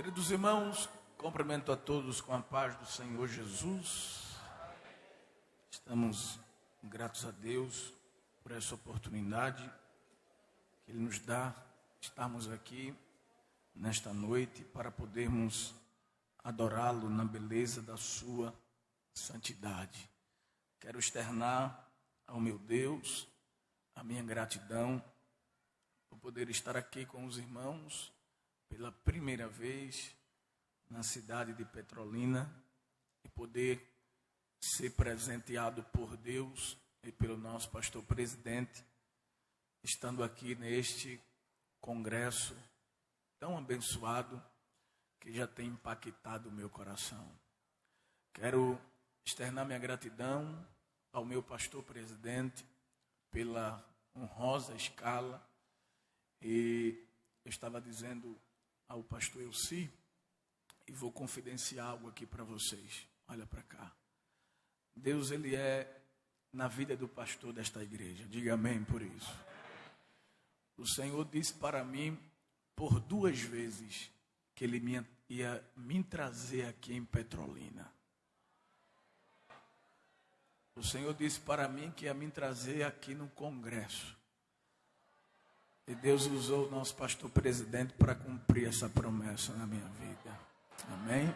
Queridos irmãos, cumprimento a todos com a paz do Senhor Jesus. Estamos gratos a Deus por essa oportunidade que Ele nos dá de estarmos aqui nesta noite para podermos adorá-lo na beleza da sua santidade. Quero externar ao meu Deus a minha gratidão por poder estar aqui com os irmãos pela primeira vez na cidade de Petrolina e poder ser presenteado por Deus e pelo nosso pastor presidente, estando aqui neste congresso tão abençoado que já tem impactado o meu coração. Quero externar minha gratidão ao meu pastor presidente pela honrosa escala, e eu estava dizendo ao pastor Elci, e vou confidenciar algo aqui para vocês. Olha para cá. Deus, Ele é na vida do pastor desta igreja. Diga amém por isso. O Senhor disse para mim por 2 vezes que Ele ia me trazer aqui em Petrolina. O Senhor disse para mim que ia me trazer aqui no congresso. E Deus usou o nosso pastor presidente para cumprir essa promessa na minha vida. Amém?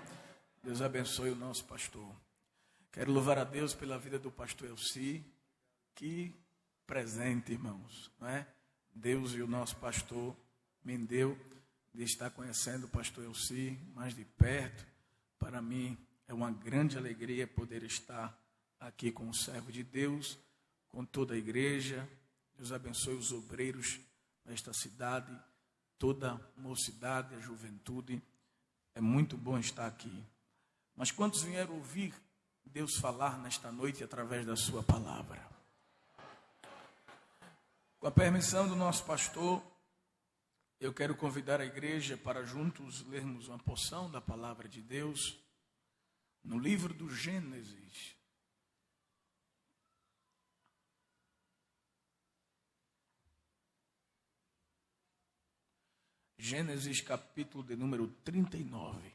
Deus abençoe o nosso pastor. Quero louvar a Deus pela vida do pastor Elci. Que presente, irmãos, não é? Deus e o nosso pastor me deu de estar conhecendo o pastor Elci mais de perto. Para mim é uma grande alegria poder estar aqui com o servo de Deus, com toda a igreja. Deus abençoe os obreiros nesta cidade, toda a mocidade, a juventude. É muito bom estar aqui. Mas quantos vieram ouvir Deus falar nesta noite através da sua palavra? Com a permissão do nosso pastor, eu quero convidar a igreja para juntos lermos uma porção da palavra de Deus no livro do Gênesis. Gênesis capítulo de número 39.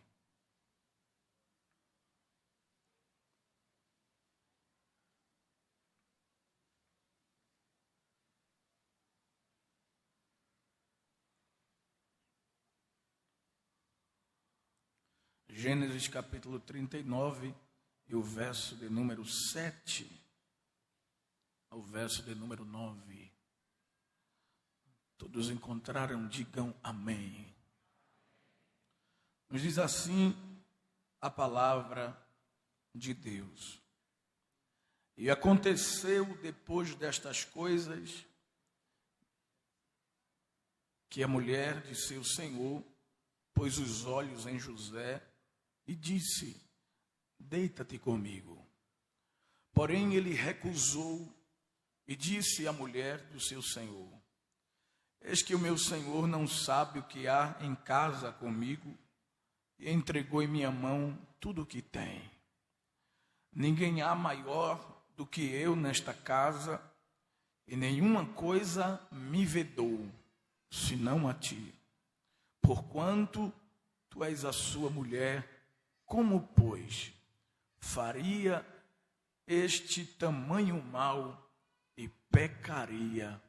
Gênesis capítulo 39 e o verso de número 7 ao verso de número 9. Todos encontraram, digam amém. Nos diz assim a palavra de Deus. E aconteceu depois destas coisas que a mulher de seu senhor pôs os olhos em José e disse: deita-te comigo. Porém ele recusou e disse à mulher do seu senhor: eis que o meu senhor não sabe o que há em casa comigo, e entregou em minha mão tudo o que tem. Ninguém há maior do que eu nesta casa, e nenhuma coisa me vedou, senão a ti. Porquanto tu és a sua mulher, como, pois, faria este tamanho mal e pecaria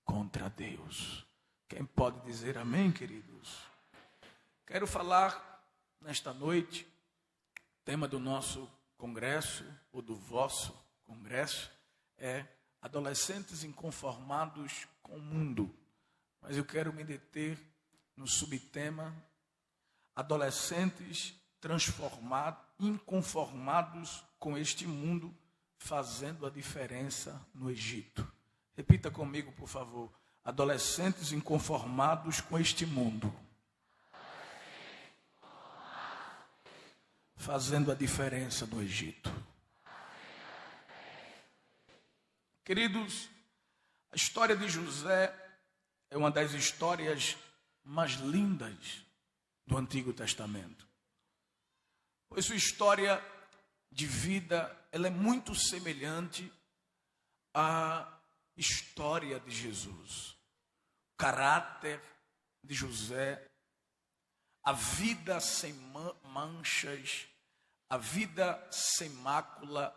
contra Deus? Quem pode dizer amém, queridos? Quero falar nesta noite, tema do nosso congresso, ou do vosso congresso, é adolescentes inconformados com o mundo. Mas eu quero me deter no subtema adolescentes inconformados com este mundo, fazendo a diferença no Egito. Repita comigo, por favor. Adolescentes inconformados com este mundo, fazendo a diferença no Egito. Queridos, a história de José é uma das histórias mais lindas do Antigo Testamento. Pois sua história de vida, ela é muito semelhante à história de Jesus. O caráter de José, a vida sem manchas, a vida sem mácula,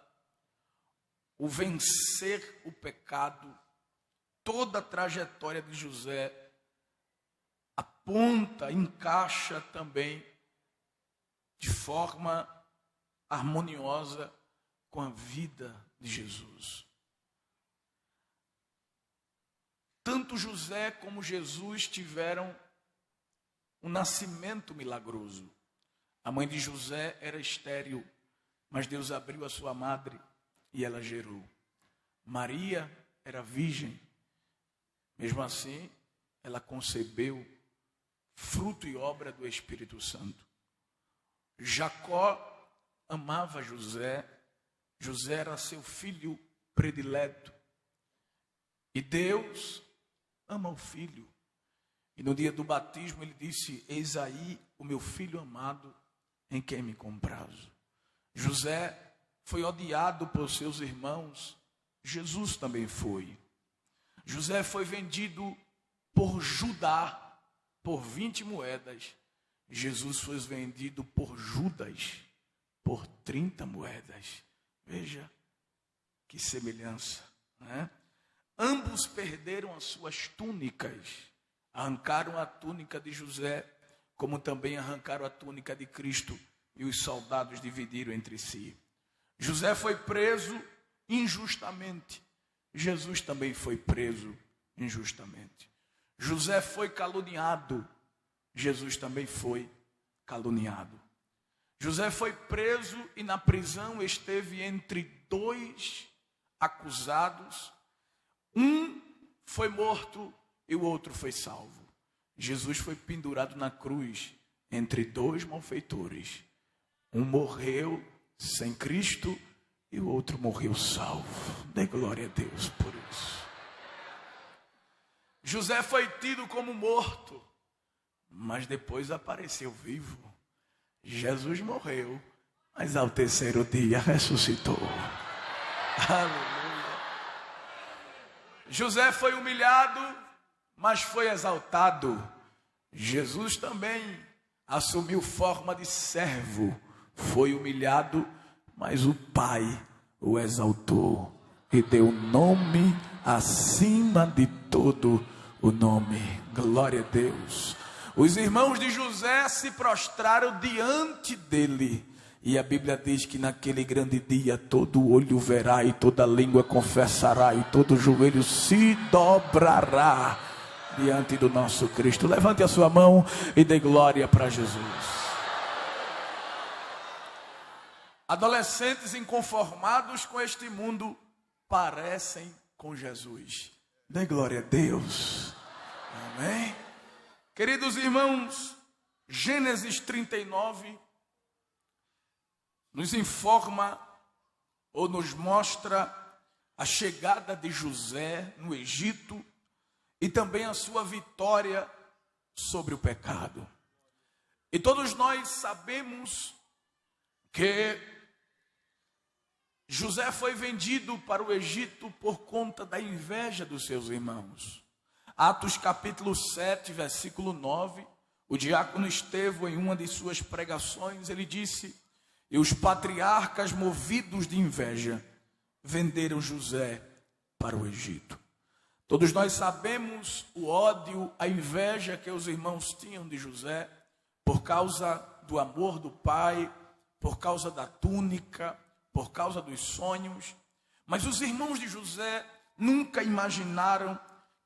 o vencer o pecado, toda a trajetória de José aponta, encaixa também de forma harmoniosa com a vida de Jesus. Tanto José como Jesus tiveram um nascimento milagroso. A mãe de José era estéril, mas Deus abriu a sua madre e ela gerou. Maria era virgem, mesmo assim, ela concebeu fruto e obra do Espírito Santo. Jacó amava José, José era seu filho predileto. E Deus ama o filho. E no dia do batismo ele disse: eis aí o meu filho amado, em quem me comprazo. José foi odiado por seus irmãos, Jesus também foi. José foi vendido por Judá por 20 moedas. Jesus foi vendido por Judas por 30 moedas. Veja que semelhança, né? Ambos perderam as suas túnicas. Arrancaram a túnica de José, como também arrancaram a túnica de Cristo, e os soldados dividiram entre si. José foi preso injustamente. Jesus também foi preso injustamente. José foi caluniado. Jesus também foi caluniado. José foi preso e na prisão esteve entre dois acusados. Um foi morto e o outro foi salvo. Jesus foi pendurado na cruz entre dois malfeitores. Um morreu sem Cristo e o outro morreu salvo. Dê glória a Deus por isso. José foi tido como morto, mas depois apareceu vivo. Jesus morreu, mas ao terceiro dia ressuscitou. Aleluia. José foi humilhado, mas foi exaltado. Jesus também assumiu forma de servo, foi humilhado, mas o Pai o exaltou e deu nome acima de todo o nome. Glória a Deus. Os irmãos de José se prostraram diante dele. E a Bíblia diz que naquele grande dia todo olho verá e toda língua confessará e todo joelho se dobrará diante do nosso Cristo. Levante a sua mão e dê glória para Jesus. Adolescentes inconformados com este mundo parecem com Jesus. Dê glória a Deus. Amém. Queridos irmãos, Gênesis 39 nos informa ou nos mostra a chegada de José no Egito e também a sua vitória sobre o pecado. E todos nós sabemos que José foi vendido para o Egito por conta da inveja dos seus irmãos. Atos capítulo 7, versículo 9, o diácono Estevão, em uma de suas pregações, ele disse: e os patriarcas, movidos de inveja, venderam José para o Egito. Todos nós sabemos o ódio, a inveja que os irmãos tinham de José, por causa do amor do pai, por causa da túnica, por causa dos sonhos. Mas os irmãos de José nunca imaginaram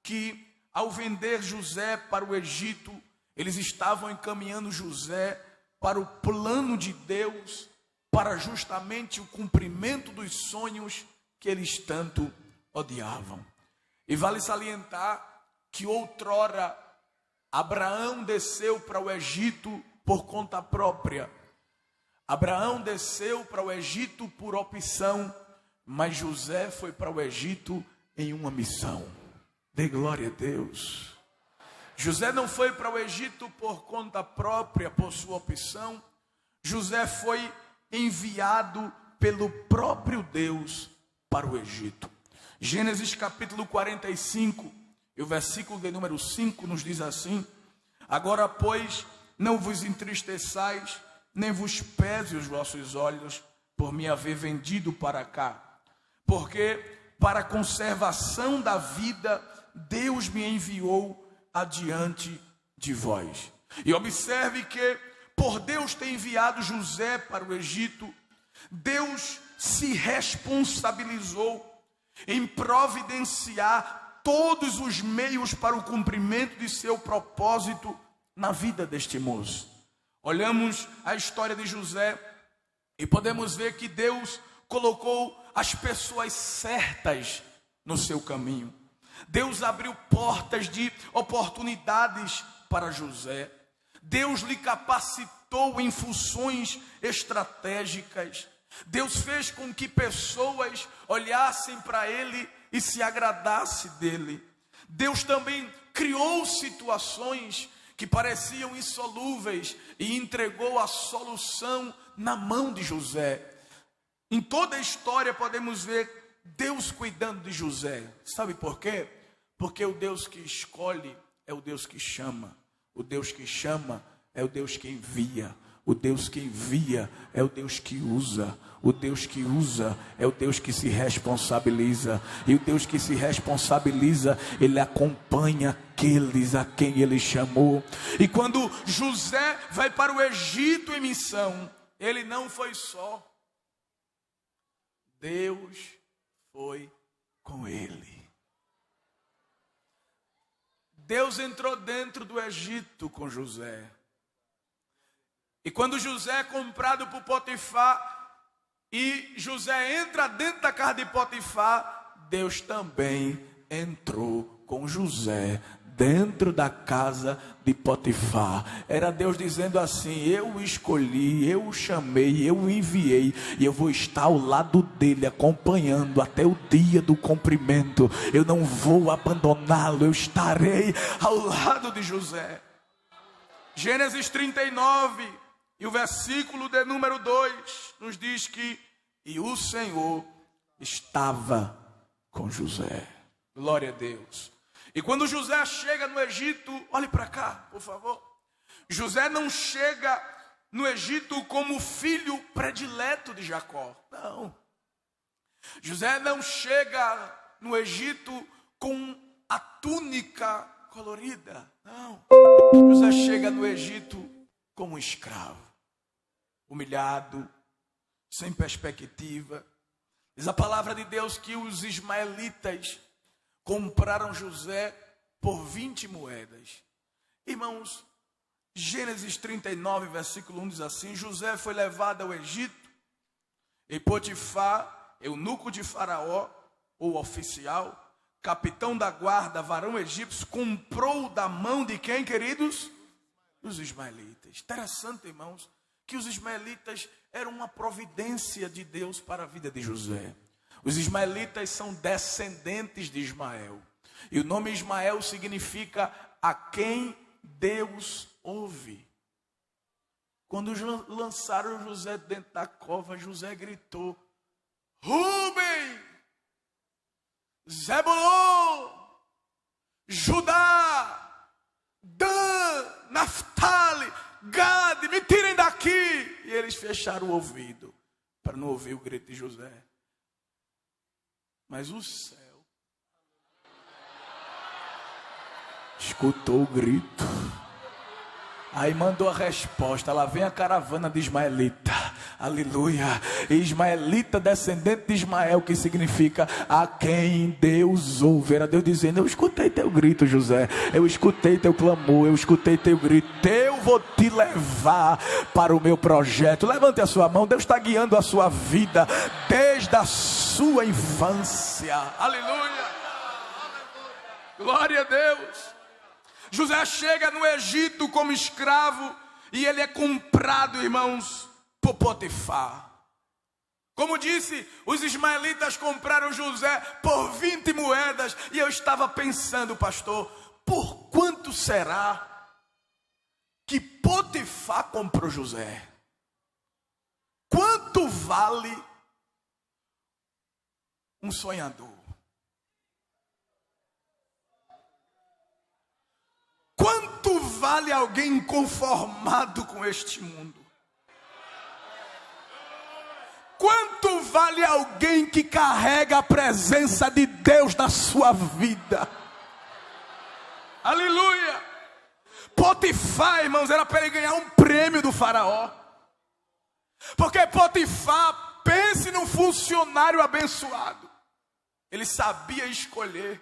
que, ao vender José para o Egito, eles estavam encaminhando José para o plano de Deus, para justamente o cumprimento dos sonhos que eles tanto odiavam. E vale salientar que outrora Abraão desceu para o Egito por conta própria. Abraão desceu para o Egito por opção, mas José foi para o Egito em uma missão. Dê glória a Deus. José não foi para o Egito por conta própria, por sua opção. José foi enviado pelo próprio Deus para o Egito. Gênesis capítulo 45, e o versículo de número 5 nos diz assim: agora, pois, não vos entristeçais, nem vos pese os vossos olhos, por me haver vendido para cá. Porque para a conservação da vida, Deus me enviou adiante de vós. E observe que, por Deus ter enviado José para o Egito, Deus se responsabilizou em providenciar todos os meios para o cumprimento de seu propósito na vida deste moço. Olhamos a história de José e podemos ver que Deus colocou as pessoas certas no seu caminho. Deus abriu portas de oportunidades para José. Deus lhe capacitou em funções estratégicas. Deus fez com que pessoas olhassem para ele e se agradassem dele. Deus também criou situações que pareciam insolúveis e entregou a solução na mão de José. Em toda a história podemos ver Deus cuidando de José. Sabe por quê? Porque o Deus que escolhe é o Deus que chama. O Deus que chama é o Deus que envia. O Deus que envia é o Deus que usa. O Deus que usa é o Deus que se responsabiliza. E o Deus que se responsabiliza, ele acompanha aqueles a quem ele chamou. E quando José vai para o Egito em missão, ele não foi só. Deus foi com ele. Deus entrou dentro do Egito com José. E quando José é comprado por Potifar, e José entra dentro da casa de Potifar, Deus também entrou com José dentro da casa de Potifar. Era Deus dizendo assim: eu o escolhi, eu o chamei, eu o enviei, e eu vou estar ao lado dele, acompanhando até o dia do cumprimento. Eu não vou abandoná-lo, eu estarei ao lado de José. Gênesis 39 e o versículo de número 2 nos diz que e o Senhor estava com José. Glória a Deus. E quando José chega no Egito, olhe para cá, por favor. José não chega no Egito como filho predileto de Jacó. Não. José não chega no Egito com a túnica colorida. Não. José chega no Egito como escravo, humilhado, sem perspectiva. Diz a palavra de Deus que os ismaelitas compraram José por 20 moedas. Irmãos, Gênesis 39, versículo 1 diz assim: José foi levado ao Egito, e Potifar, eunuco de Faraó, ou oficial, capitão da guarda, varão egípcio, comprou da mão de quem, queridos? Dos ismaelitas. Interessante, irmãos, que os ismaelitas eram uma providência de Deus para a vida de José. Os ismaelitas são descendentes de Ismael. E o nome Ismael significa a quem Deus ouve. Quando lançaram José dentro da cova, José gritou: Rúben, Zebulon, Judá, Dan, Naftali, Gade, me tirem daqui. E eles fecharam o ouvido para não ouvir o grito de José. Mas o céu escutou o grito. Aí mandou a resposta. Lá vem a caravana de Ismaelita. Aleluia. Ismaelita, descendente de Ismael, que significa a quem Deus ouve. Era Deus dizendo: eu escutei teu grito, José. Eu escutei teu clamor. Eu escutei teu grito. Eu vou te levar para o meu projeto. Levante a sua mão. Deus está guiando a sua vida desde a sua infância. Aleluia. Glória a Deus. José chega no Egito como escravo e ele é comprado, irmãos, por Potifar. Como disse, os ismaelitas compraram José por 20 moedas. E eu estava pensando, pastor, por quanto será que Potifar comprou José? Quanto vale um sonhador? Quanto Quanto vale alguém inconformado com este mundo? Quanto vale alguém que carrega a presença de Deus na sua vida? Aleluia! Potifar, irmãos, era para ele ganhar um prêmio do faraó. Porque Potifar, pense num funcionário abençoado. Ele sabia escolher.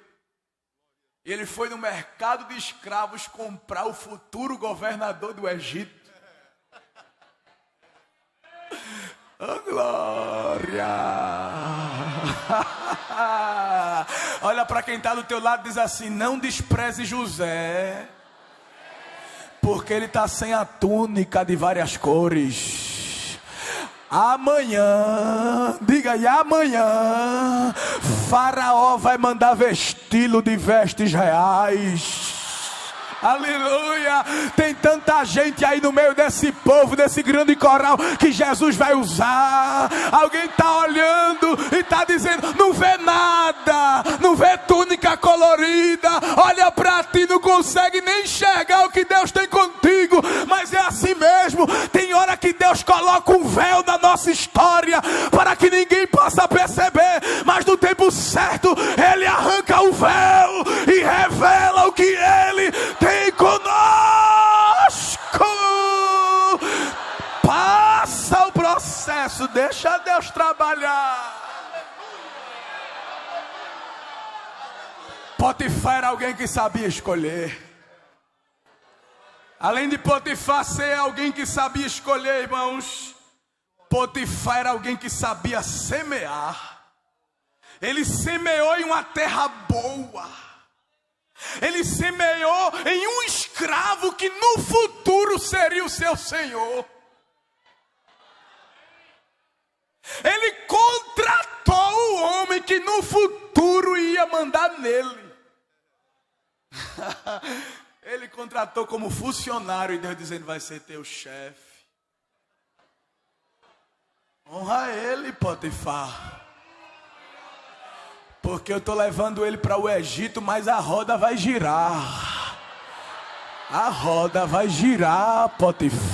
E ele foi no mercado de escravos comprar o futuro governador do Egito. Oh, glória! Olha para quem está do teu lado e diz assim: não despreze José, porque ele está sem a túnica de várias cores. Amanhã, diga aí, amanhã Faraó vai mandar vesti-lo de vestes reais. Aleluia! Tem tanta gente aí no meio desse povo, desse grande coral que Jesus vai usar. Alguém está olhando e está dizendo: não vê nada, não vê túnica colorida, olha para ti, não consegue nem enxergar o que Deus tem contigo. Mas é assim mesmo. Tem hora que Deus coloca um véu na nossa história para que ninguém possa perceber, mas no tempo certo Ele arranca o véu e revela o que Ele tem conosco. Passa o processo, deixa Deus trabalhar. Potifar era alguém que sabia escolher. Além de Potifar ser alguém que sabia escolher, irmãos, Potifar era alguém que sabia semear. Ele semeou em uma terra boa. Ele semeou em um escravo que no futuro seria o seu senhor. Ele contratou o homem que no futuro ia mandar nele. Ele contratou como funcionário e Deus dizendo: vai ser teu chefe. Honra ele, Potifar. Porque eu estou levando ele para o Egito, mas a roda vai girar. A roda vai girar, Potifar.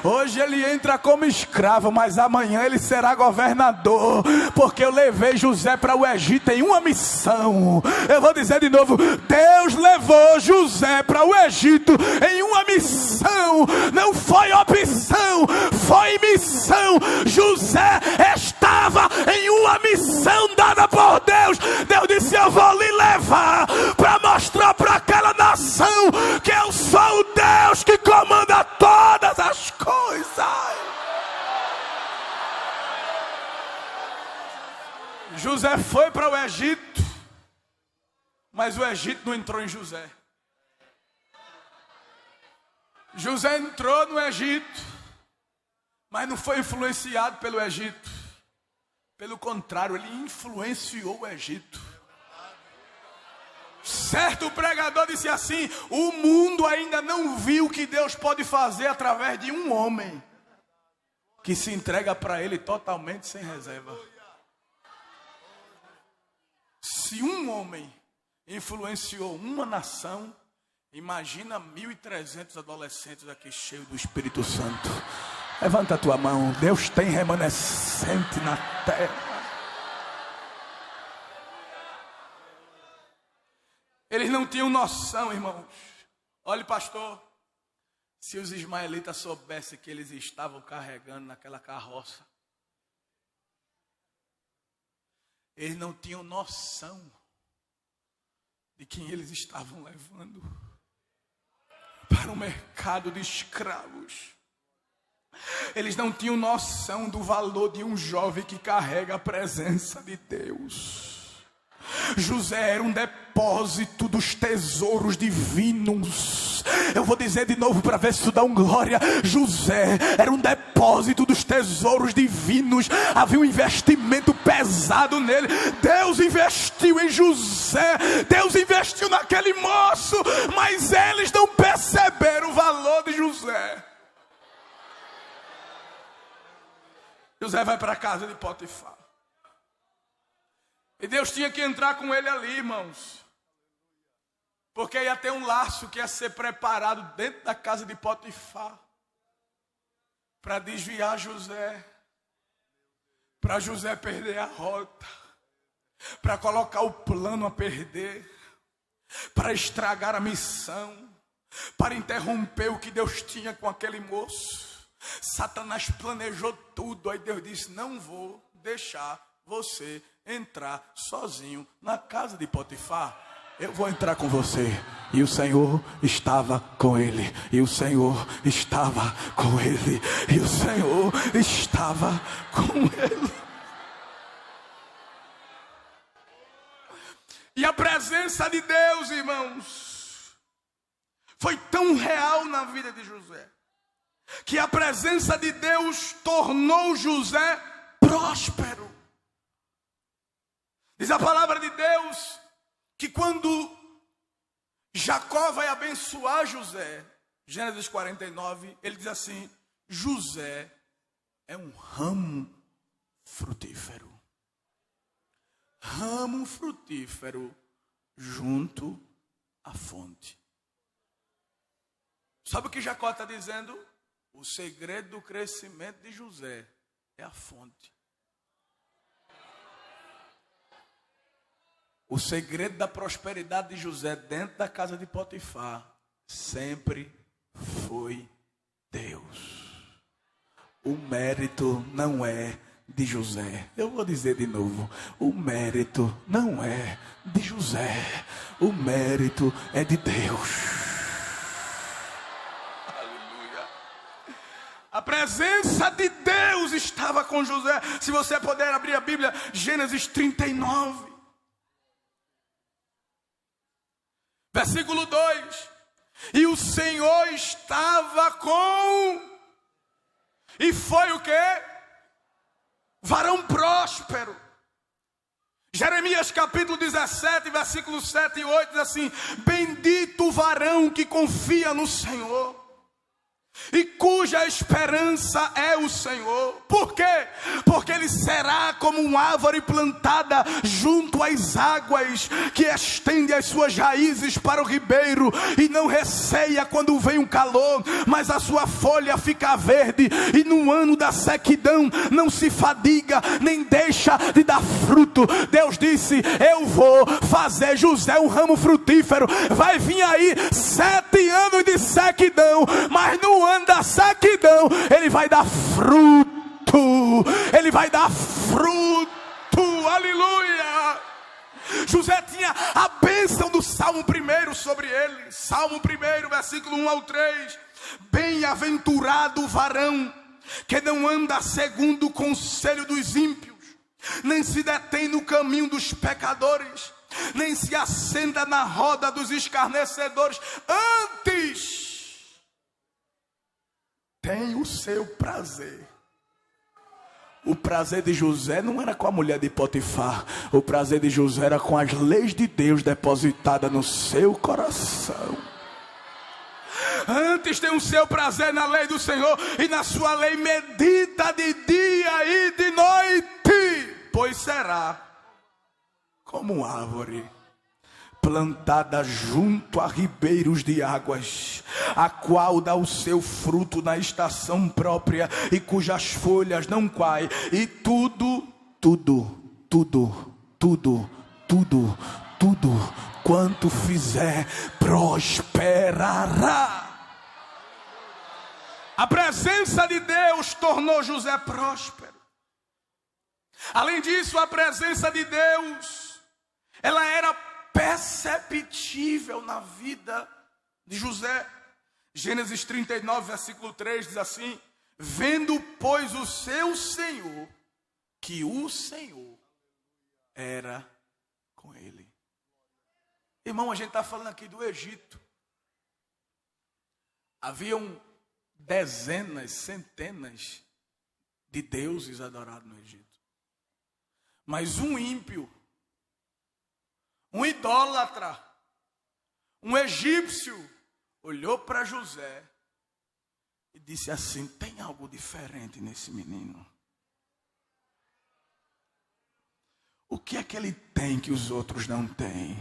Hoje ele entra como escravo, mas amanhã ele será governador. Porque eu levei José para o Egito em uma missão. Eu vou dizer de novo: Deus levou José para o Egito em uma missão. Não foi opção, foi missão. José estava em uma missão dada por Deus. Deus disse: eu vou lhe levar para mostrar para aquela nação que eu sou o Deus que comanda todas as coisas. José foi para o Egito, mas o Egito não entrou em José. José entrou no Egito, mas não foi influenciado pelo Egito. Pelo contrário, ele influenciou o Egito. Certo pregador disse assim: o mundo ainda não viu o que Deus pode fazer através de um homem que se entrega para ele totalmente sem reserva. Se um homem influenciou uma nação, imagina 1.300 adolescentes aqui cheios do Espírito Santo. Levanta a tua mão. Deus tem remanescente na terra. Eles não tinham noção, irmãos. Olha, pastor, se os ismaelitas soubessem que eles estavam carregando naquela carroça, eles não tinham noção de quem eles estavam levando para o mercado de escravos. Eles não tinham noção do valor de um jovem que carrega a presença de Deus. José era um depósito dos tesouros divinos. Eu vou dizer de novo para ver se tu dá um glória. José era um depósito dos tesouros divinos. Havia um investimento pesado nele. Deus investiu em José. Deus investiu naquele moço. Mas eles não perceberam o valor de José. José vai para a casa de Potifar. E Deus tinha que entrar com ele ali, irmãos. Porque ia ter um laço que ia ser preparado dentro da casa de Potifar para desviar José, para José perder a rota, para colocar o plano a perder, para estragar a missão, para interromper o que Deus tinha com aquele moço. Satanás planejou tudo, aí Deus disse: não vou deixar você entrar sozinho na casa de Potifar. Eu vou entrar com você. E o Senhor estava com ele. E o Senhor estava com ele. E o Senhor estava com ele. E a presença de Deus, irmãos, foi tão real na vida de José, que a presença de Deus tornou José próspero. Diz a palavra de Deus que quando Jacó vai abençoar José, Gênesis 49, ele diz assim: José é um ramo frutífero. Ramo frutífero junto à fonte. Sabe o que Jacó está dizendo? O segredo do crescimento de José é a fonte. O segredo da prosperidade de José dentro da casa de Potifar sempre foi Deus. O mérito não é de José. Eu vou dizer de novo: o mérito não é de José. O mérito é de Deus. Aleluia. A presença de Deus estava com José. Se você puder abrir a Bíblia, Gênesis 39. Versículo 2. E o Senhor estava com... E foi o quê? Varão próspero. Jeremias capítulo 17, versículos 7 e 8 diz assim: bendito o varão que confia no Senhor e cuja esperança é o Senhor. Por quê? Porque ele será como uma árvore plantada junto às águas, que estende as suas raízes para o ribeiro e não receia quando vem um calor, mas a sua folha fica verde, e no ano da sequidão não se fadiga, nem deixa de dar fruto. Deus disse: eu vou fazer José um ramo frutífero. Vai vir aí 7 anos de sequidão, mas no ano da sequidão ele vai dar fruto. Ele vai dar fruto. Aleluia. José tinha a bênção do Salmo 1 sobre ele. Salmo 1, versículo 1 ao 3. Bem-aventurado o varão que não anda segundo o conselho dos ímpios, nem se detém no caminho dos pecadores, nem se assenta na roda dos escarnecedores. Antes tem o seu prazer. O prazer de José não era com a mulher de Potifar. O prazer de José era com as leis de Deus depositadas no seu coração. Antes tem o seu prazer na lei do Senhor, e na sua lei medita de dia e de noite. Pois será como árvore plantada junto a ribeiros de águas, a qual dá o seu fruto na estação própria, e cujas folhas não caem, e tudo quanto fizer prosperará. A presença de Deus tornou José próspero. Além disso, a presença de Deus, ela era perceptível na vida de José. Gênesis 39, versículo 3 diz assim: vendo, pois, o seu senhor, que o Senhor era com ele. Irmão, a gente está falando aqui do Egito. Haviam dezenas, centenas de deuses adorados no Egito. Mas um ímpio, um idólatra, um egípcio, olhou para José e disse assim: tem algo diferente nesse menino. O que é que ele tem que os outros não têm?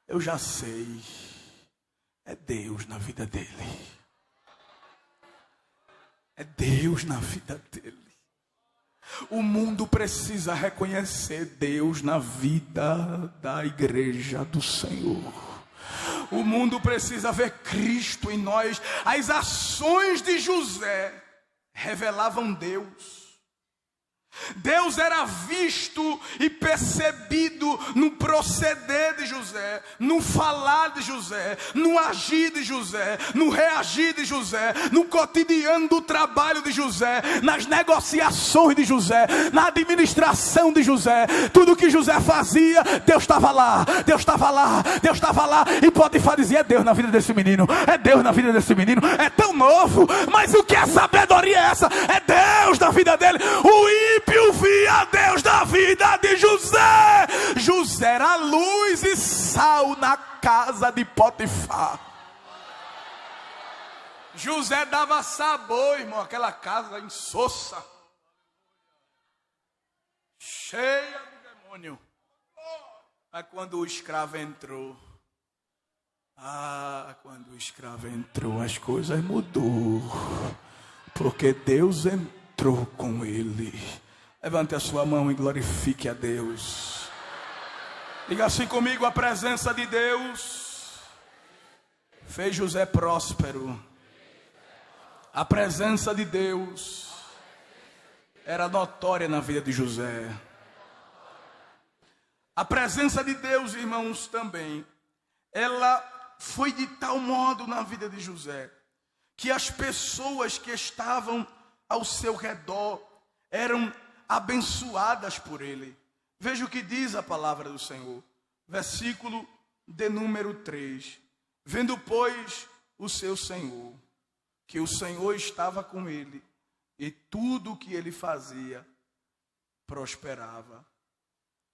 Eu já sei. É Deus na vida dele. É Deus na vida dele. O mundo precisa reconhecer Deus na vida da igreja do Senhor. O mundo precisa ver Cristo em nós. As ações de José revelavam Deus. Deus era visto e percebido no proceder de José, no falar de José, no agir de José, no reagir de José, no cotidiano do trabalho de José, nas negociações de José, na administração de José. Tudo que José fazia, Deus estava lá, Deus estava lá, Deus estava lá. E Potifar dizia: é Deus na vida desse menino, é Deus na vida desse menino. É tão novo, mas o que é sabedoria é essa? É Deus na vida dele. O ímpio via Deus na vida de José. José era luz e sal na casa de Potifar. José dava sabor, irmão, aquela casa insossa, cheia de demônio. Mas quando o escravo entrou, quando o escravo entrou, as coisas mudou, porque Deus entrou com ele. Levante a sua mão e glorifique a Deus. Diga assim comigo: a presença de Deus fez José próspero. A presença de Deus era notória na vida de José. A presença de Deus, irmãos, também, ela foi de tal modo na vida de José, que as pessoas que estavam ao seu redor eram abençoadas por ele. Veja o que diz a palavra do Senhor. Versículo de número 3. Vendo, pois, o seu Senhor, que o Senhor estava com ele, e tudo o que ele fazia prosperava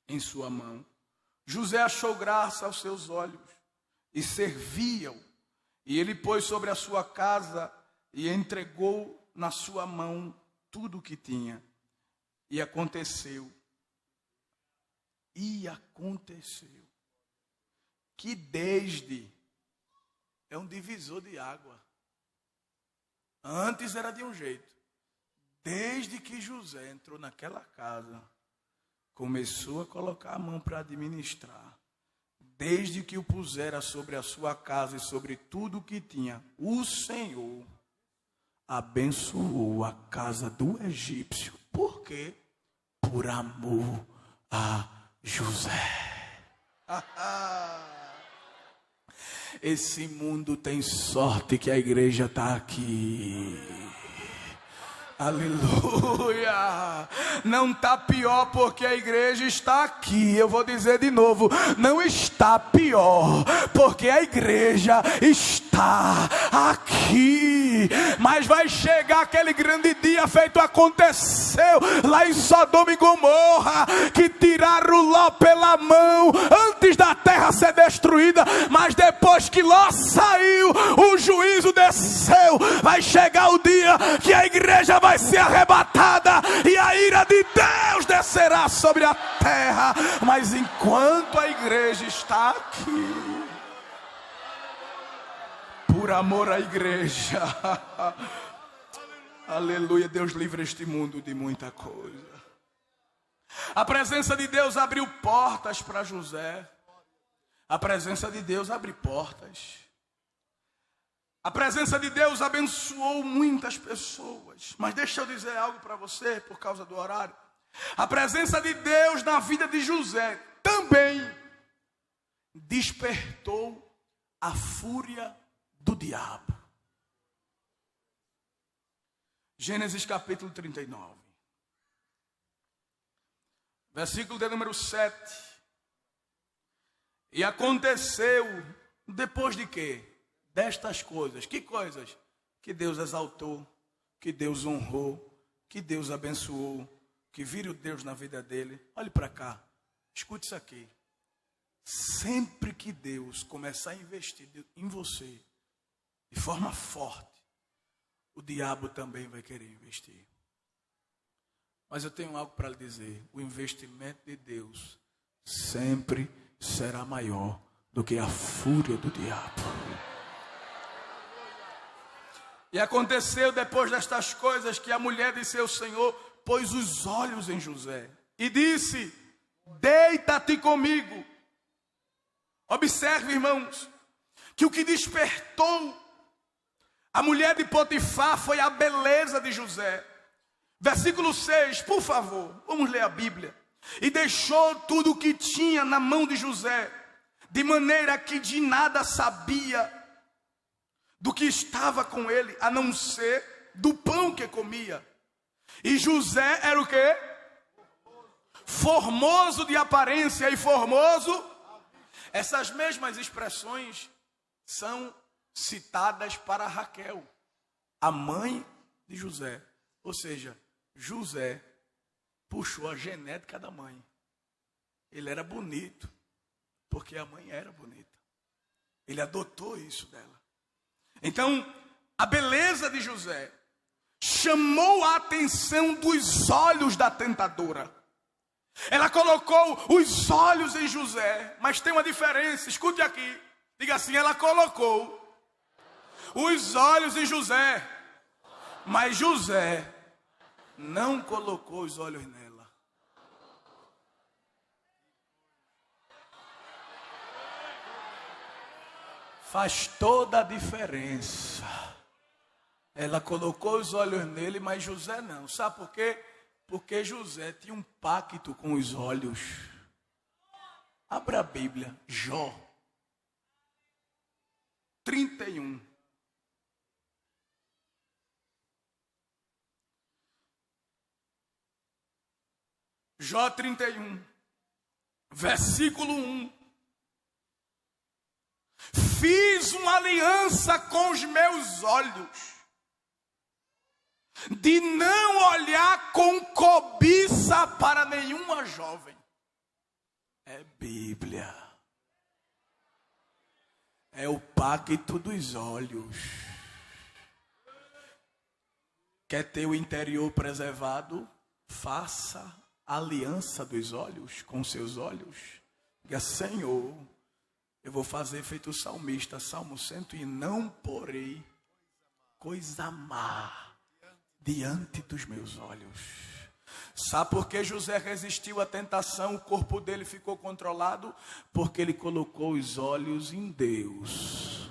em sua mão, José achou graça aos seus olhos, e servia-o. E ele pôs sobre a sua casa, e entregou na sua mão tudo o que tinha. E aconteceu que desde é um divisor de água. Antes era de um jeito. Desde que José entrou naquela casa, começou a colocar a mão para administrar. Desde que o pusera sobre a sua casa e sobre tudo o que tinha, o Senhor abençoou a casa do egípcio. Por quê? Por amor a José. Esse mundo tem sorte que a igreja está aqui. Aleluia! Não está pior porque a igreja está aqui. Eu vou dizer de novo: não está pior porque a igreja está aqui. Mas vai chegar aquele grande dia, feito aconteceu lá em Sodoma e Gomorra, que tiraram Ló pela mão antes da terra ser destruída. Mas depois que Ló saiu, o juízo desceu. Vai chegar o dia que a igreja vai ser arrebatada e a ira de Deus descerá sobre a terra. Mas enquanto a igreja está aqui, por amor à igreja, aleluia, Deus livra este mundo de muita coisa. A presença de Deus abriu portas para José. A presença de Deus abre portas. A presença de Deus abençoou muitas pessoas. Mas deixa eu dizer algo para você, por causa do horário. A presença de Deus na vida de José também despertou a fúria do diabo. Gênesis capítulo 39. Versículo de número 7. E aconteceu, depois de quê? Destas coisas. Que coisas? Que Deus exaltou, que Deus honrou, que Deus abençoou, que viram Deus na vida dele. Olhe para cá, escute isso aqui. Sempre que Deus começar a investir em você de forma forte, o diabo também vai querer investir. Mas eu tenho algo para lhe dizer: o investimento de Deus sempre será maior do que a fúria do diabo. E aconteceu depois destas coisas que a mulher de seu senhor pôs os olhos em José e disse: deita-te comigo. Observe, irmãos, que o que despertou a mulher de Potifar foi a beleza de José. Versículo 6, por favor, vamos ler a Bíblia. E deixou tudo o que tinha na mão de José, de maneira que de nada sabia do que estava com ele, a não ser do pão que comia. E José era o quê? Formoso de aparência e formoso. Essas mesmas expressões são citadas para Raquel, a mãe de José. Ou seja, José puxou a genética da mãe. Ele era bonito, porque a mãe era bonita. Ele adotou isso dela. Então, a beleza de José chamou a atenção dos olhos da tentadora. Ela colocou os olhos em José, mas tem uma diferença, escute aqui. Diga assim, ela colocou os olhos em José, mas José não colocou os olhos nela. Faz toda a diferença. Ela colocou os olhos nele, mas José não. Sabe por quê? Porque José tinha um pacto com os olhos. Abra a Bíblia, Jó 31. Jó 31, versículo 1. Fiz uma aliança com os meus olhos, de não olhar com cobiça para nenhuma jovem. É Bíblia. É o pacto dos olhos. Quer ter o interior preservado? Faça a aliança dos olhos com seus olhos. Diga, Senhor, eu vou fazer feito o salmista, Salmo 100, e não porei coisa má diante dos meus olhos. Sabe por que José resistiu à tentação? O corpo dele ficou controlado porque ele colocou os olhos em Deus.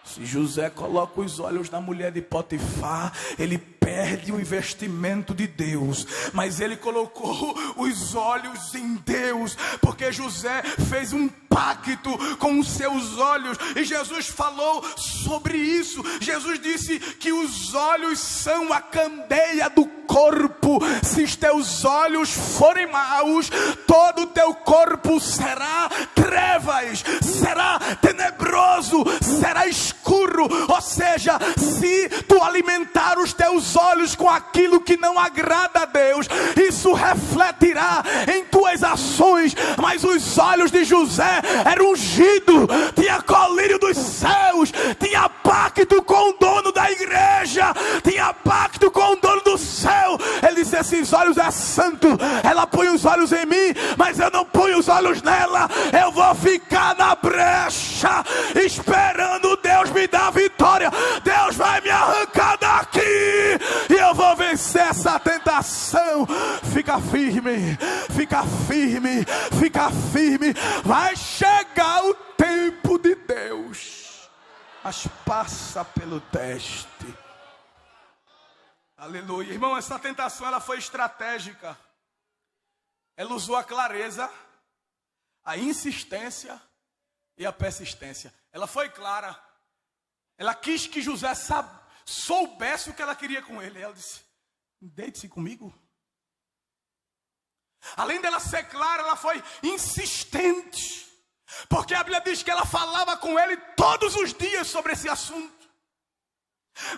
Se José coloca os olhos na mulher de Potifar, ele perde o investimento de Deus. Mas ele colocou os olhos em Deus, porque José fez um pacto com os seus olhos. E Jesus falou sobre isso. Jesus disse que os olhos são a candeia do corpo. Se os teus olhos forem maus, todo o teu corpo será trevas, será tenebroso, será escuro. Ou seja, se tu alimentar os teus olhos com aquilo que não agrada a Deus, isso refletirá em tuas ações. Mas os olhos de José eram ungidos, tinha colírio dos céus, tinha pacto com o dono da igreja, tinha pacto com o dono do céu. Ele disse, esses olhos é santo, ela põe os olhos em mim, mas eu não ponho os olhos nela. Eu vou ficar na brecha, esperando Deus me dar vitória. Deus vai me arrancar daqui, e eu vou vencer essa tentação. Fica firme, fica firme, fica firme. Vai chegar o tempo de Deus, mas passa pelo teste. Aleluia. Irmão, essa tentação ela foi estratégica. Ela usou a clareza, a insistência e a persistência. Ela foi clara. Ela quis que José soubesse o que ela queria com ele. Ela disse, deite-se comigo. Além dela ser clara, ela foi insistente. Porque a Bíblia diz que ela falava com ele todos os dias sobre esse assunto.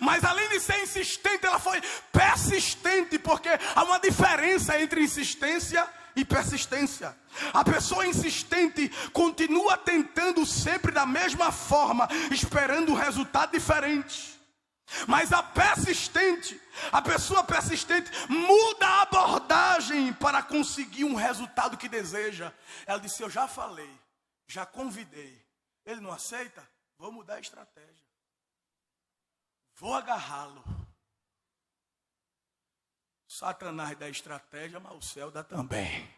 Mas além de ser insistente, ela foi persistente. Porque há uma diferença entre insistência e persistência. A pessoa insistente continua tentando sempre da mesma forma, esperando um resultado diferente. Mas a pessoa persistente muda a abordagem para conseguir um resultado que deseja. Ela disse, eu já falei, já convidei, Ele não aceita? Vou mudar a estratégia. Vou agarrá-lo. Satanás dá estratégia, mas o céu dá também.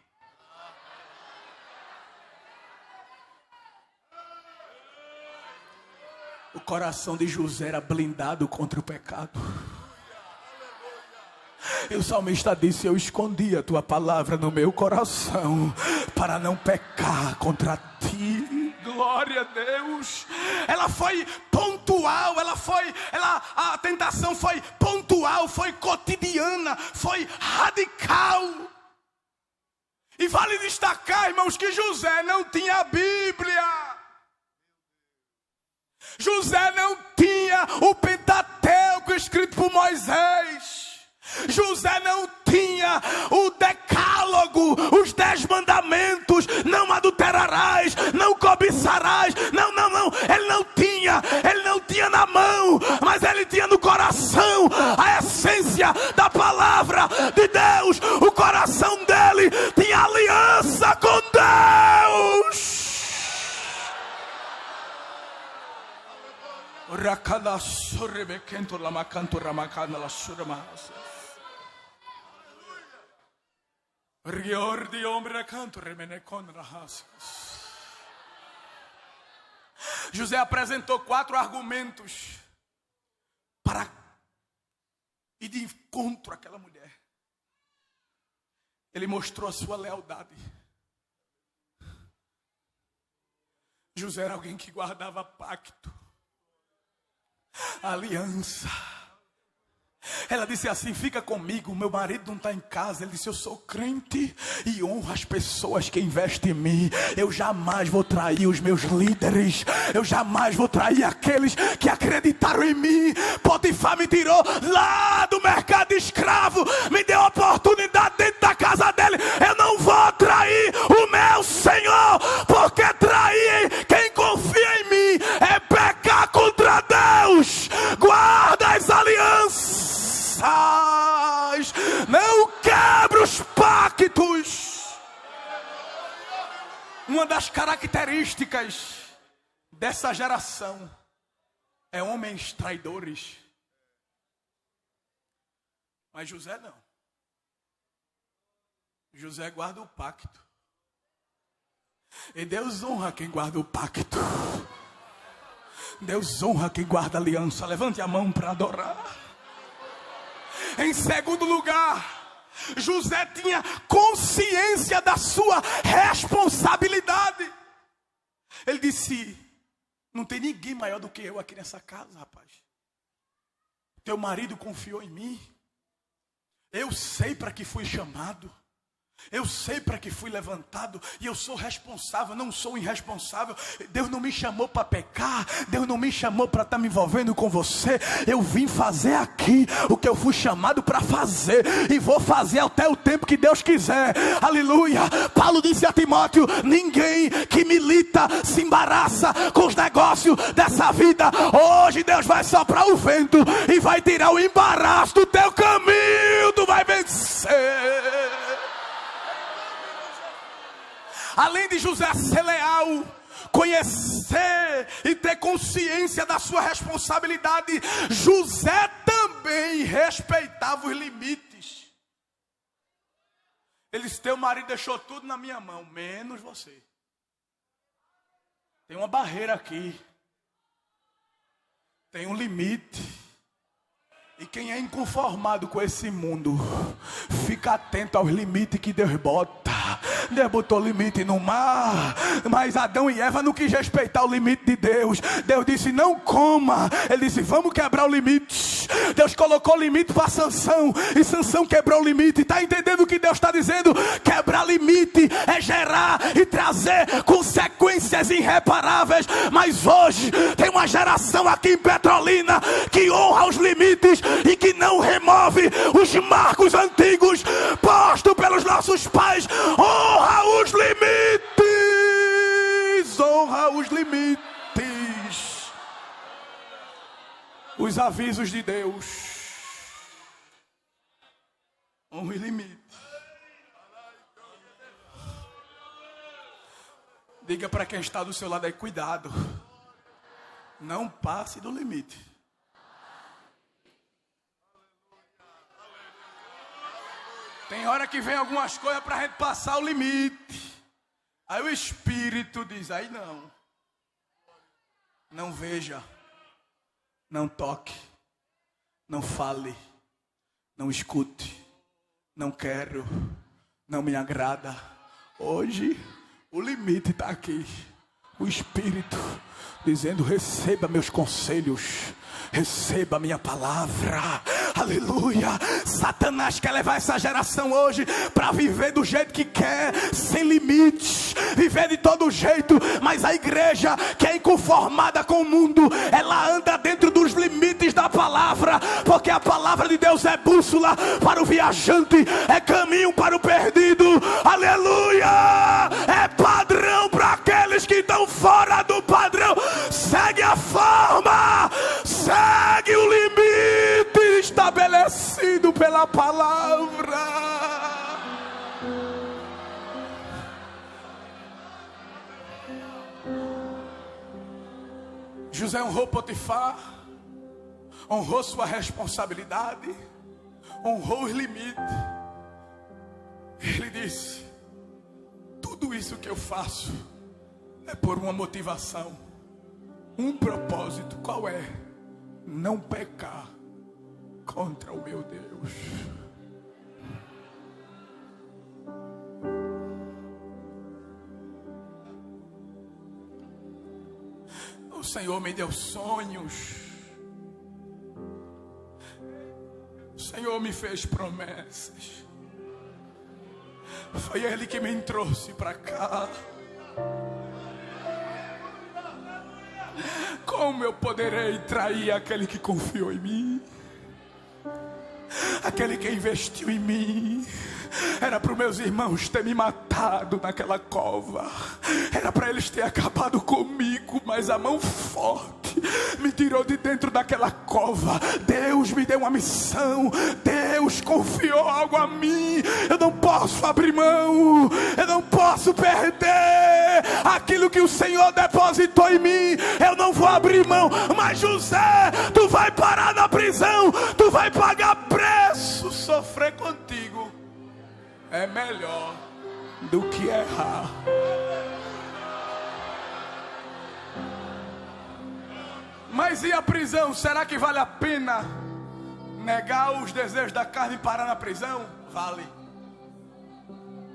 O coração de José era blindado contra o pecado. E o salmista disse: eu escondi a tua palavra no meu coração para não pecar contra ti. Glória a Deus. Ela foi pontual, a tentação foi pontual, foi cotidiana, foi radical. E vale destacar, irmãos, que José não tinha a Bíblia. José não tinha o Pentateuco escrito por Moisés. José não tinha o decálogo, os 10 mandamentos, não adulterarás, não cobiçarás, não, ele não tinha na mão, mas ele tinha no coração a essência da palavra de Deus. O coração dele tinha aliança com Deus. José apresentou 4 argumentos para ir de encontro àquela mulher. Ele mostrou a sua lealdade. José era alguém que guardava pacto, aliança. Ela disse assim: fica comigo, meu marido não está em casa. Ele disse: eu sou crente e honro as pessoas que investem em mim. Eu jamais vou trair os meus líderes. Eu jamais vou trair aqueles que acreditaram em mim. Potifar me tirou lá do mercado de escravo, me deu oportunidade dentro da casa dele. Eu não vou trair o meu Senhor, porque trair quem confia em mim é pecar contra Deus. Guarda as alianças, não quebra os pactos. Uma das características dessa geração é homens traidores. Mas José não. José guarda o pacto. E Deus honra quem guarda o pacto. Deus honra quem guarda a aliança. Levante a mão para adorar. Em segundo lugar, José tinha consciência da sua responsabilidade. Ele disse: não tem ninguém maior do que eu aqui nessa casa, rapaz. Teu marido confiou em mim. Eu sei para que fui chamado. Eu sei para que fui levantado. E eu sou responsável, não sou irresponsável. Deus não me chamou para pecar. Deus não me chamou para estar me envolvendo com você. Eu vim fazer aqui o que eu fui chamado para fazer. E vou fazer até o tempo que Deus quiser. Aleluia. Paulo disse a Timóteo: ninguém que milita se embaraça com os negócios dessa vida. Hoje Deus vai soprar o vento e vai tirar o embaraço do teu caminho. Tu vai vencer. Além de José ser leal, conhecer e ter consciência da sua responsabilidade, José também respeitava os limites. Ele disse: teu marido deixou tudo na minha mão, menos você. Tem uma barreira aqui. Tem um limite. E quem é inconformado com esse mundo, fica atento aos limites que Deus bota. Deus botou limite no mar, mas Adão e Eva não quis respeitar o limite de Deus. Deus disse: não coma. Ele disse: vamos quebrar o limite. Deus colocou limite para Sansão, e Sansão quebrou o limite. Está entendendo o que Deus está dizendo? Quebrar limite é gerar e trazer consequências irreparáveis. Mas hoje tem uma geração aqui em Petrolina que honra os limites e que não remove os marcos antigos postos pelos nossos pais. Honra os limites. Honra os limites. Os avisos de Deus. Honra os limites. Diga para quem está do seu lado aí, cuidado. Não passe do limite. Tem hora que vem algumas coisas para a gente passar o limite. Aí o Espírito diz, aí não. Não veja. Não toque. Não fale. Não escute. Não quero. Não me agrada. Hoje o limite está aqui. O Espírito dizendo, receba meus conselhos. Receba a minha palavra. Aleluia. Satanás quer levar essa geração hoje para viver do jeito que quer, sem limites, viver de todo jeito. Mas a igreja, que é inconformada com o mundo, ela anda dentro dos limites da palavra, porque a palavra de Deus é bússola para o viajante, é caminho para o perdido. Aleluia. É padrão para aqueles que estão fora do padrão. Segue a forma, segue o limite estabelecido pela palavra. José honrou Potifar, honrou sua responsabilidade, honrou os limites. Ele disse, tudo isso que eu faço é por uma motivação, um propósito. Qual é? Não pecar contra o meu Deus. O Senhor me deu sonhos. O Senhor me fez promessas. Foi Ele que me trouxe para cá. Como eu poderei trair aquele que confiou em mim? Aquele que investiu em mim. Era para os meus irmãos ter me matado naquela cova. Era para eles terem acabado comigo. Mas a mão forte me tirou de dentro daquela cova. Deus me deu uma missão. Deus confiou algo a mim. Eu não posso abrir mão. Eu não posso perder aquilo que o Senhor depositou em mim. Eu não vou abrir mão. Mas José, tu vai parar na prisão. Tu vai pagar preço. Sofrer contigo é melhor do que errar. Mas e a prisão? Será que vale a pena negar os desejos da carne e parar na prisão? Vale.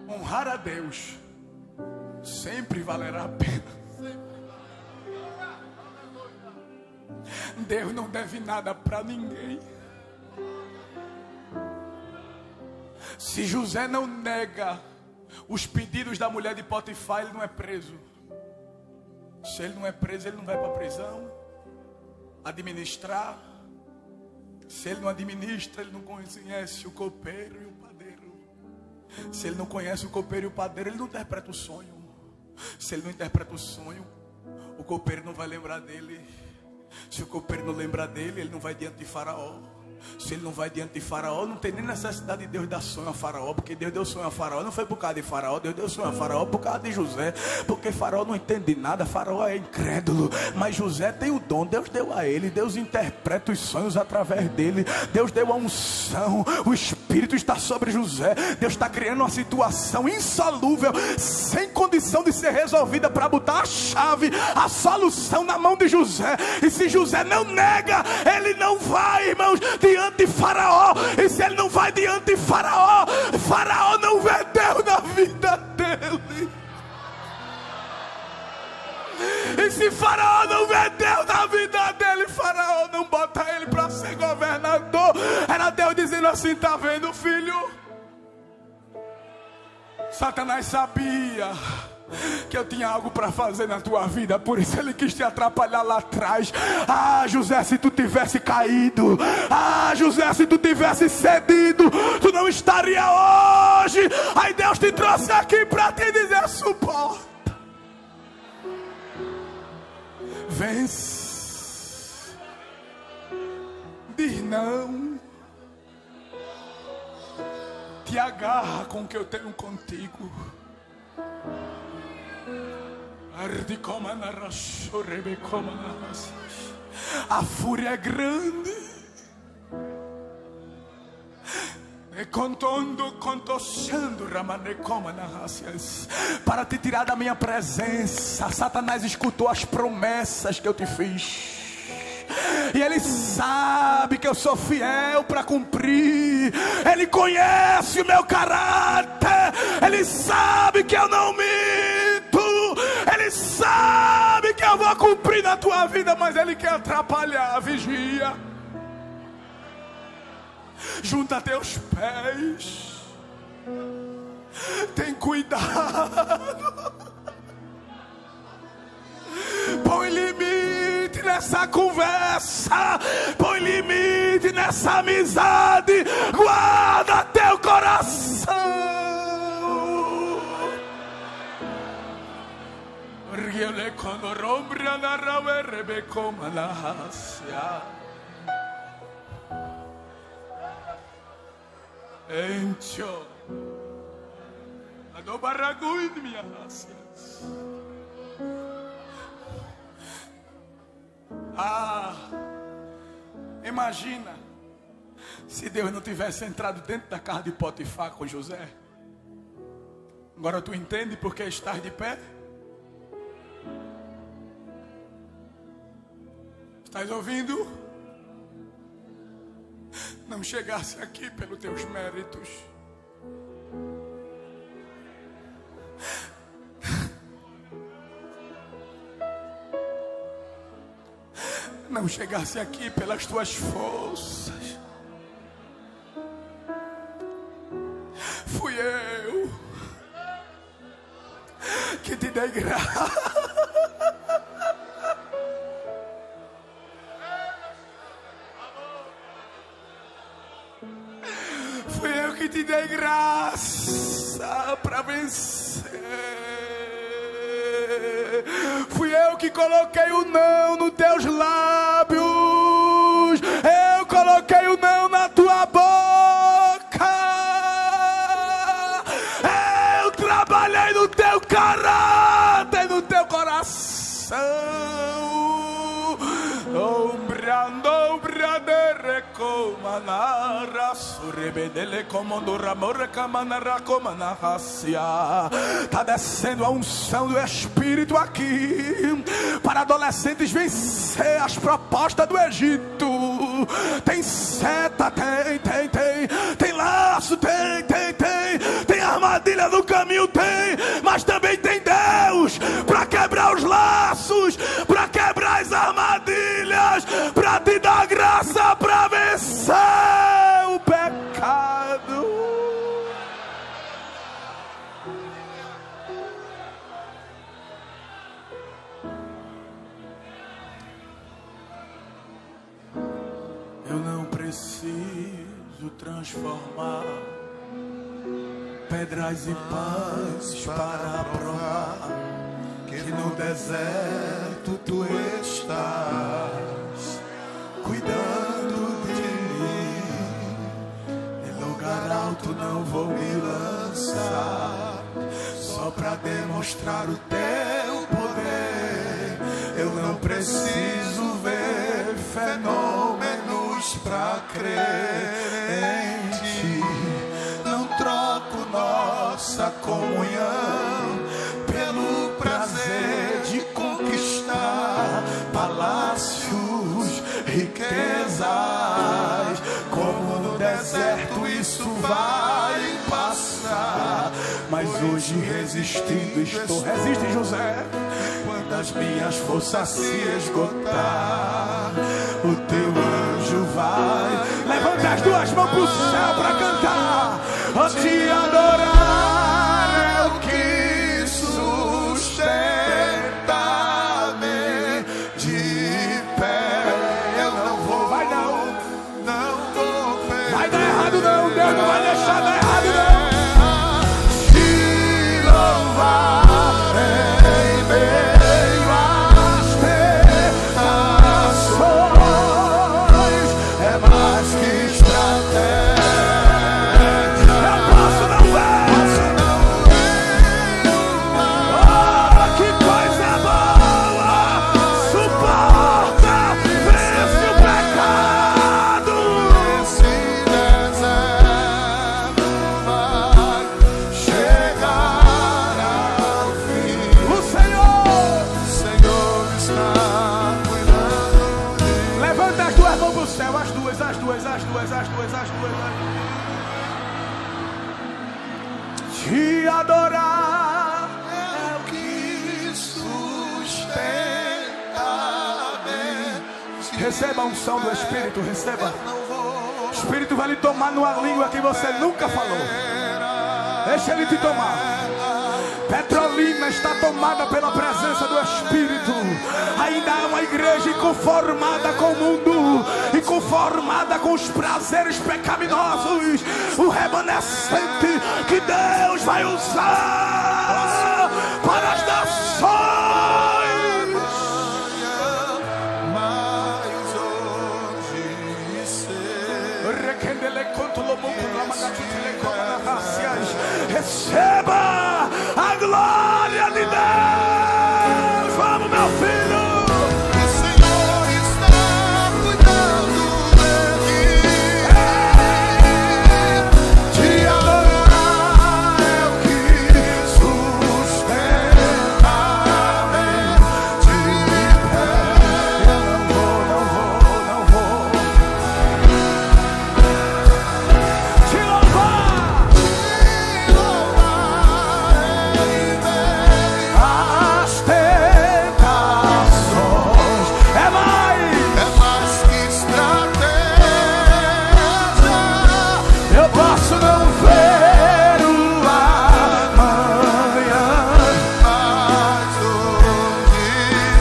Honrar a Deus sempre valerá a pena. Deus não deve nada para ninguém. Se José não nega os pedidos da mulher de Potifar, ele não é preso. Se ele não é preso, ele não vai para a prisão administrar. Se ele não administra, ele não conhece o copeiro e o padeiro. Se ele não conhece o copeiro e o padeiro, ele não interpreta o sonho. Se ele não interpreta o sonho, o copeiro não vai lembrar dele. Se o copeiro não lembrar dele, ele não vai diante de Faraó. Se ele não vai diante de Faraó, não tem nem necessidade de Deus dar sonho a Faraó, porque Deus deu sonho a Faraó não foi por causa de Faraó, Deus deu sonho a Faraó por causa de José, porque Faraó não entende nada, Faraó é incrédulo, mas José tem o dom, Deus deu a ele, Deus interpreta os sonhos através dele, Deus deu a unção, o Espírito está sobre José, Deus está criando uma situação insolúvel, sem condição de ser resolvida, para botar a chave, a solução na mão de José. E se José não nega, ele não vai, irmãos, diante de Faraó. E se ele não vai diante de Faraó, Faraó não vê Deus na vida dele. E se Faraó não vê Deus na vida dele, Faraó não bota ele para ser governador. Era Deus dizendo assim: tá vendo, filho? Satanás sabia que eu tinha algo para fazer na tua vida, por isso ele quis te atrapalhar lá atrás. Ah, José, se tu tivesse caído, ah, José, se tu tivesse cedido, tu não estaria hoje. Aí Deus te trouxe aqui para te dizer: suporta, vence, diz não, te agarra com o que eu tenho contigo. A fúria é grande. Para te tirar da minha presença, Satanás escutou as promessas que eu te fiz. E ele sabe que eu sou fiel para cumprir. Ele conhece o meu caráter. Ele sabe que eu não minto. Ele sabe que eu vou cumprir na tua vida, mas ele quer atrapalhar. Vigia. Junta teus pés. Tem cuidado. Põe limite nessa conversa. Põe limite nessa amizade. Guarda teu coração. Encho a do barraguin minha raças. Imagina se Deus não tivesse entrado dentro da casa de Potifar com José. Agora tu entende por que estás de pé? Estás ouvindo? Não chegasse aqui pelos teus méritos. Não chegasse aqui pelas tuas forças. Fui eu que te dei graça. Que te dei graça para vencer. Fui eu que coloquei o não nos teus lábios. Eu coloquei o não na tua boca. Eu trabalhei no teu caráter, no teu coração. Está descendo a unção do Espírito aqui para adolescentes vencer as propostas do Egito. Tem seta, tem laço, tem armadilha no caminho, mas também tem Deus para quebrar os laços, para quebrar as armadilhas, para te dar graça para vencer o pecado. Eu não preciso transformar pedras em pães para provar que no deserto tu estás cuidando de mim. Em lugar alto não vou me lançar, só para demonstrar o teu poder. Eu não preciso ver fenômenos para crer em ti. Não troco nossa comunhão pelo prazer de conquistar palácios, riquezas. Como no deserto isso vai passar, mas hoje resistindo estou. Resiste, José. Quando as minhas forças se esgotar, o teu anjo vai. Levanta as duas mãos pro céu para cantar. Oh, te adorar é o que sustenta-me de pé. Eu não vou, vai não vou perder. Vai dar errado não, Deus não vai deixar dar errado não. Te louvar em meio às tentações é mais que estratégia. Que coisa Te adorar é o que sustenta. Receba a unção do Espírito, receba. O Espírito vai lhe tomar numa língua que você nunca falou. Deixa ele te tomar. Petrolina está tomada pela presença do Espírito. Ainda há uma igreja inconformada com o mundo, inconformada com os prazeres pecaminosos. O remanescente que Deus vai usar para as nações. Receba a glória de Deus. Vamos, meu filho. O Senhor está cuidando de mim. Te adorar é o que sustenta. De pé. Eu não vou. Te louvar. As tentações é mais que estratégia. eu posso não ver o amanhã, Mas onde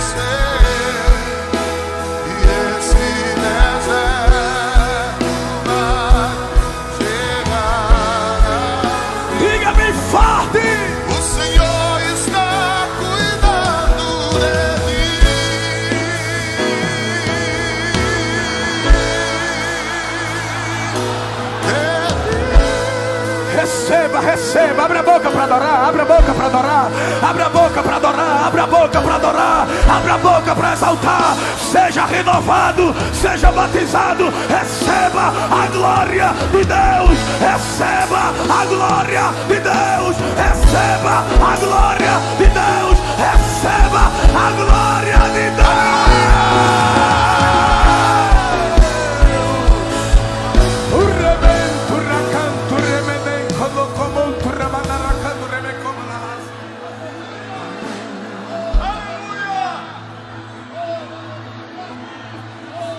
ser e esse deserto vai chegar. diga bem forte. O Senhor está cuidando de mim. Receba, receba, abre a boca para adorar, abre a boca para adorar, abre a boca para adorar, abre a boca para adorar, abre a boca para exaltar. Seja renovado, seja batizado, receba a glória de Deus, receba a glória de Deus, receba a glória de Deus, receba a glória de Deus.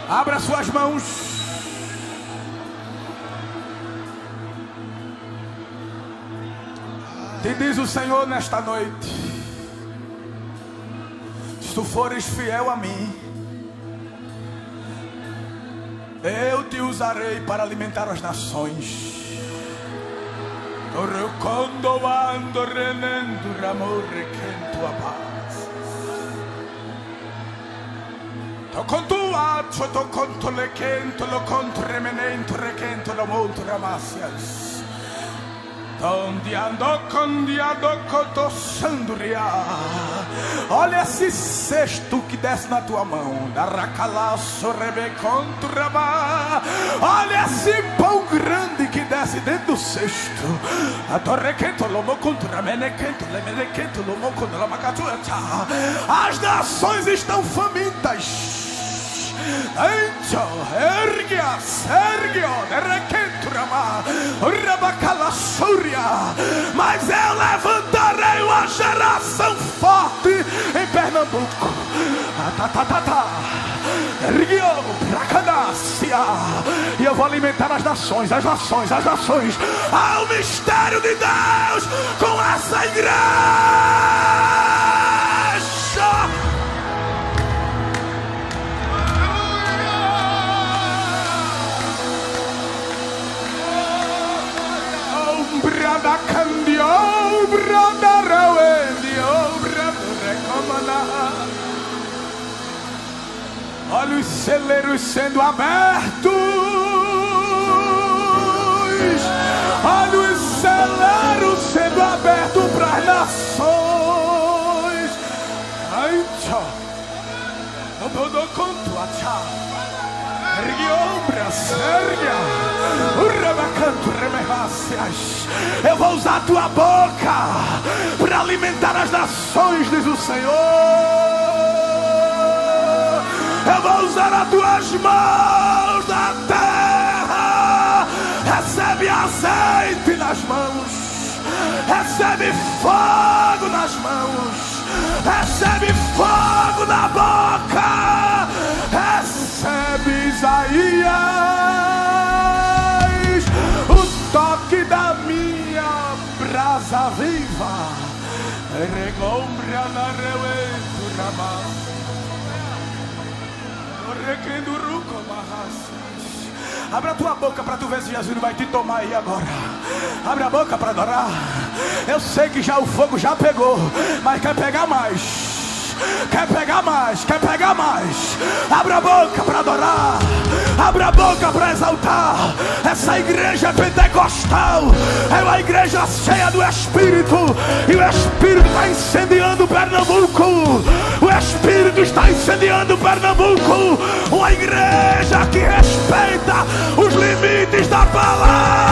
Abra suas mãos. Te diz o Senhor nesta noite: se tu fores fiel a mim, eu te usarei para alimentar as nações. Torrecondo ando renendo ramor requento a paz. To conto le quento lo contro remenento requento lo monto ramacias. Condiando cotossanduria. Olha esse cesto que desce na tua mão. Da racalaço rebeconto ramá. Olha esse pão grande que desce dentro do cesto. A torre quento lomo contra menequento lemenequento lomo contra la macatua. As nações estão famintas. Ergia, Sergio, Requentrama, Rabacalassúria. Mas eu levantarei uma geração forte em Pernambuco. Erguiu, Pracadácia. E eu vou alimentar as nações, as nações, as nações. Há o mistério de Deus com essa igreja. Brada candio, brada rauendio, brada recomana. Olha os celeiros sendo abertos. Olha os celeiros sendo abertos para as nações. Ai, tchau. Eu vou conto a tchau. Eu vou usar a tua boca para alimentar as nações, diz o Senhor. Eu vou usar as tuas mãos na terra Recebe azeite nas mãos. Recebe fogo nas mãos. Recebe fogo na boca. Recebe, Isaías, o toque da minha brasa viva. Regombra na reueto ramás. Abra a tua boca para tu ver se Jesus vai te tomar aí agora. Abre a boca para adorar. Eu sei que já o fogo já pegou, mas quer pegar mais. Quer pegar mais, quer pegar mais. Abra a boca para adorar. Abra a boca para exaltar. Essa igreja pentecostal é uma igreja cheia do Espírito. E o Espírito está incendiando Pernambuco. O Espírito está incendiando Pernambuco. Uma igreja que respeita os limites da palavra.